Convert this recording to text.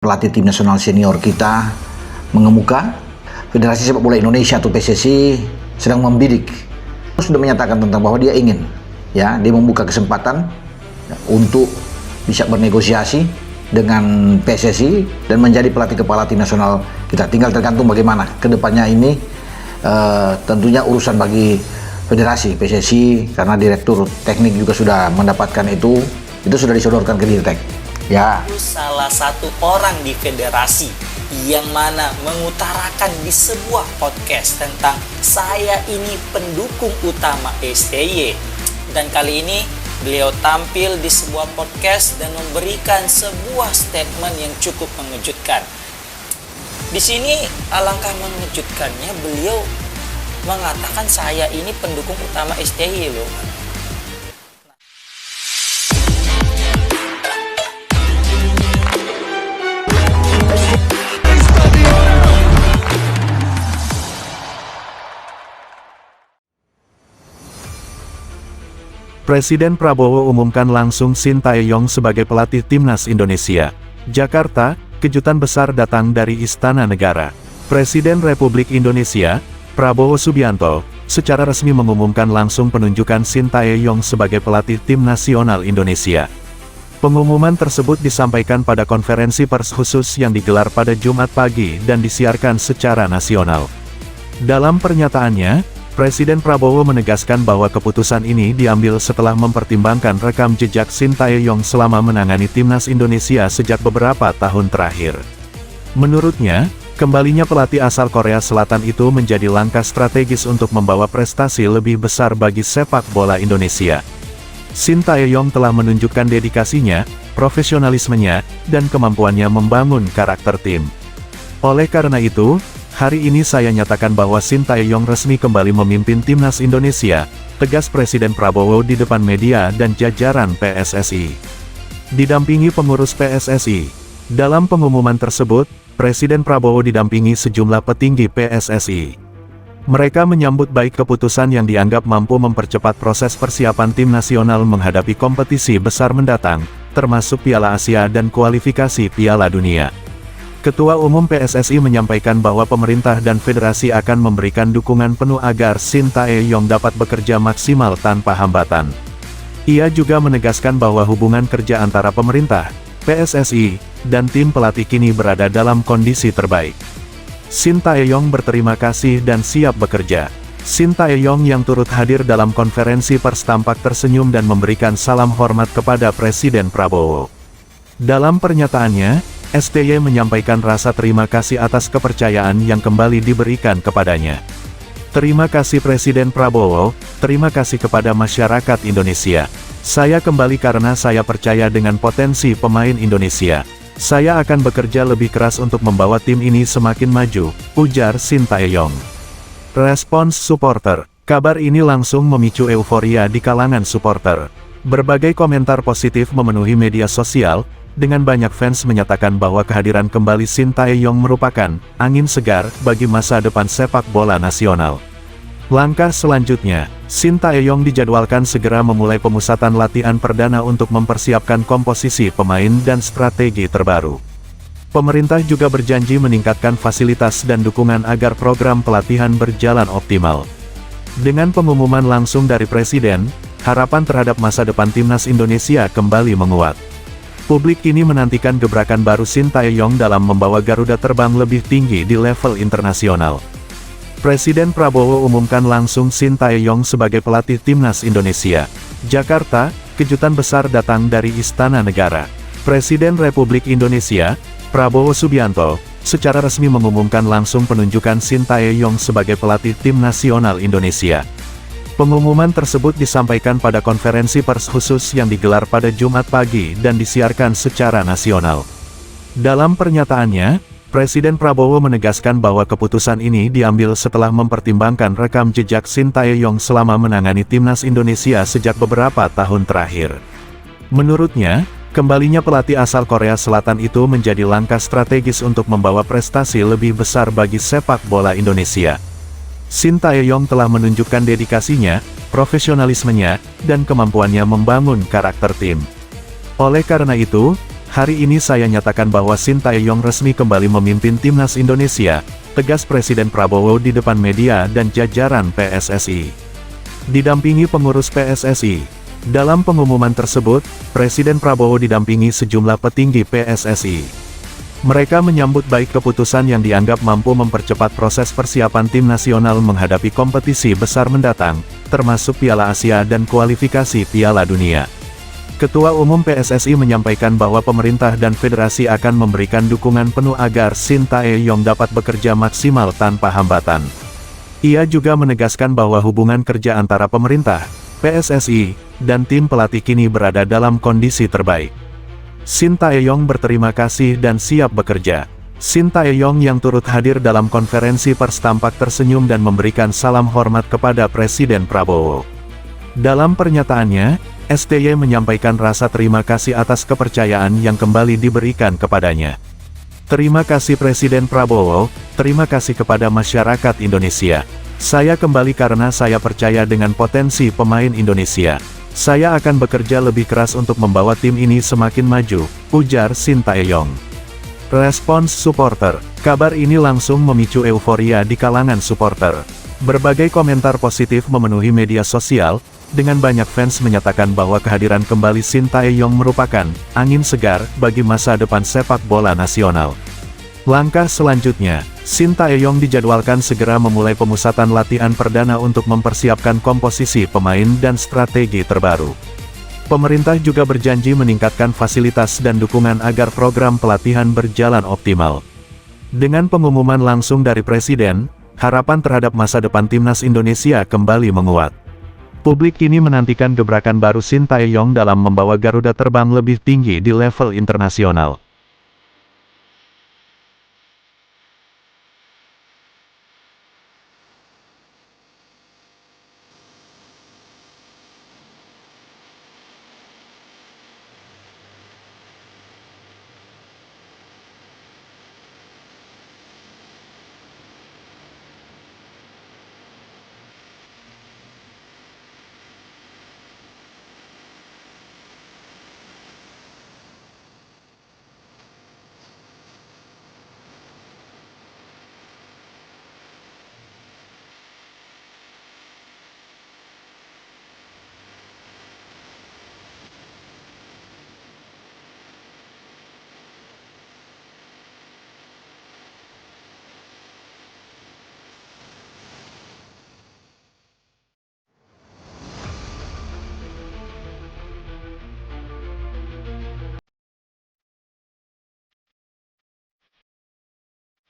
Pelatih tim nasional senior kita mengemuka, Federasi Sepak Bola Indonesia atau PSSI sedang membidik. Sudah menyatakan tentang bahwa dia ingin, dia membuka kesempatan untuk bisa bernegosiasi dengan PSSI dan menjadi pelatih kepala tim nasional kita. Tinggal tergantung bagaimana kedepannya ini. Tentunya urusan bagi Federasi PSSI karena direktur teknik juga sudah mendapatkan itu sudah disodorkan ke Dirtek. Ya. Salah satu orang di federasi yang mana mengutarakan di sebuah podcast tentang saya ini pendukung utama STY. Dan kali ini beliau tampil di sebuah podcast dan memberikan sebuah statement yang cukup mengejutkan. Di sini alangkah mengejutkannya beliau mengatakan saya ini pendukung utama STY loh. Presiden Prabowo umumkan langsung Sintayong sebagai pelatih Timnas Indonesia. Jakarta, kejutan besar datang dari Istana Negara. Presiden Republik Indonesia, Prabowo Subianto, secara resmi mengumumkan langsung penunjukan Sintayong sebagai pelatih Tim Nasional Indonesia. Pengumuman tersebut disampaikan pada konferensi pers khusus yang digelar pada Jumat pagi dan disiarkan secara nasional. Dalam pernyataannya, Presiden Prabowo menegaskan bahwa keputusan ini diambil setelah mempertimbangkan rekam jejak Sintayong selama menangani Timnas Indonesia sejak beberapa tahun terakhir. Menurutnya, kembalinya pelatih asal Korea Selatan itu menjadi langkah strategis untuk membawa prestasi lebih besar bagi sepak bola Indonesia. Sintayong telah menunjukkan dedikasinya, profesionalismenya, dan kemampuannya membangun karakter tim. Oleh karena itu, hari ini saya nyatakan bahwa Sintayong resmi kembali memimpin Timnas Indonesia, tegas Presiden Prabowo di depan media dan jajaran PSSI. Didampingi pengurus PSSI. Dalam pengumuman tersebut, Presiden Prabowo didampingi sejumlah petinggi PSSI. Mereka menyambut baik keputusan yang dianggap mampu mempercepat proses persiapan tim nasional menghadapi kompetisi besar mendatang, termasuk Piala Asia dan kualifikasi Piala Dunia. Ketua Umum PSSI menyampaikan bahwa pemerintah dan federasi akan memberikan dukungan penuh agar Sintayong dapat bekerja maksimal tanpa hambatan. Ia juga menegaskan bahwa hubungan kerja antara pemerintah, PSSI, dan tim pelatih kini berada dalam kondisi terbaik. Sintayong berterima kasih dan siap bekerja. Sintayong yang turut hadir dalam konferensi pers tampak tersenyum dan memberikan salam hormat kepada Presiden Prabowo. Dalam pernyataannya, STY menyampaikan rasa terima kasih atas kepercayaan yang kembali diberikan kepadanya. Terima kasih Presiden Prabowo, terima kasih kepada masyarakat Indonesia. Saya kembali karena saya percaya dengan potensi pemain Indonesia. Saya akan bekerja lebih keras untuk membawa tim ini semakin maju, ujar Sintayong. Respons supporter. Kabar ini langsung memicu euforia di kalangan supporter. Berbagai komentar positif memenuhi media sosial, dengan banyak fans menyatakan bahwa kehadiran kembali Sintayong merupakan angin segar bagi masa depan sepak bola nasional. Langkah selanjutnya, Sintayong dijadwalkan segera memulai pemusatan latihan perdana untuk mempersiapkan komposisi pemain dan strategi terbaru. Pemerintah juga berjanji meningkatkan fasilitas dan dukungan agar program pelatihan berjalan optimal. Dengan pengumuman langsung dari Presiden, harapan terhadap masa depan Timnas Indonesia kembali menguat. Publik kini menantikan gebrakan baru Sintayong dalam membawa Garuda terbang lebih tinggi di level internasional. Presiden Prabowo umumkan langsung Sintayong sebagai pelatih Timnas Indonesia. Jakarta, kejutan besar datang dari Istana Negara. Presiden Republik Indonesia, Prabowo Subianto, secara resmi mengumumkan langsung penunjukan Sintayong sebagai pelatih Tim Nasional Indonesia. Pengumuman tersebut disampaikan pada konferensi pers khusus yang digelar pada Jumat pagi dan disiarkan secara nasional. Dalam pernyataannya, Presiden Prabowo menegaskan bahwa keputusan ini diambil setelah mempertimbangkan rekam jejak Sintayong selama menangani Timnas Indonesia sejak beberapa tahun terakhir. Menurutnya, kembalinya pelatih asal Korea Selatan itu menjadi langkah strategis untuk membawa prestasi lebih besar bagi sepak bola Indonesia. Sintayong telah menunjukkan dedikasinya, profesionalismenya, dan kemampuannya membangun karakter tim. Oleh karena itu, Hari ini saya nyatakan bahwa Sintayong resmi kembali memimpin timnas Indonesia, tegas Presiden Prabowo di depan media dan jajaran PSSI. Didampingi pengurus PSSI. Dalam pengumuman tersebut, Presiden Prabowo didampingi sejumlah petinggi PSSI. Mereka menyambut baik keputusan yang dianggap mampu mempercepat proses persiapan tim nasional menghadapi kompetisi besar mendatang, termasuk Piala Asia dan kualifikasi Piala Dunia. Ketua Umum PSSI menyampaikan bahwa pemerintah dan federasi akan memberikan dukungan penuh agar Sintayong dapat bekerja maksimal tanpa hambatan. Ia juga menegaskan bahwa hubungan kerja antara pemerintah, PSSI, dan tim pelatih kini berada dalam kondisi terbaik. Sintayong berterima kasih dan siap bekerja. Sintayong yang turut hadir dalam konferensi pers tampak tersenyum dan memberikan salam hormat kepada Presiden Prabowo. Dalam pernyataannya, STY menyampaikan rasa terima kasih atas kepercayaan yang kembali diberikan kepadanya. Terima kasih Presiden Prabowo, terima kasih kepada masyarakat Indonesia. Saya kembali karena saya percaya dengan potensi pemain Indonesia. Saya akan bekerja lebih keras untuk membawa tim ini semakin maju, ujar Sintayong. Respons supporter. Kabar ini langsung memicu euforia di kalangan supporter. Berbagai komentar positif memenuhi media sosial, dengan banyak fans menyatakan bahwa kehadiran kembali Sintayong merupakan angin segar bagi masa depan sepak bola nasional. Langkah selanjutnya, Sintayong dijadwalkan segera memulai pemusatan latihan perdana untuk mempersiapkan komposisi pemain dan strategi terbaru. Pemerintah juga berjanji meningkatkan fasilitas dan dukungan agar program pelatihan berjalan optimal. Dengan pengumuman langsung dari Presiden, harapan terhadap masa depan timnas Indonesia kembali menguat. Publik kini menantikan gebrakan baru Sintayong dalam membawa Garuda terbang lebih tinggi di level internasional.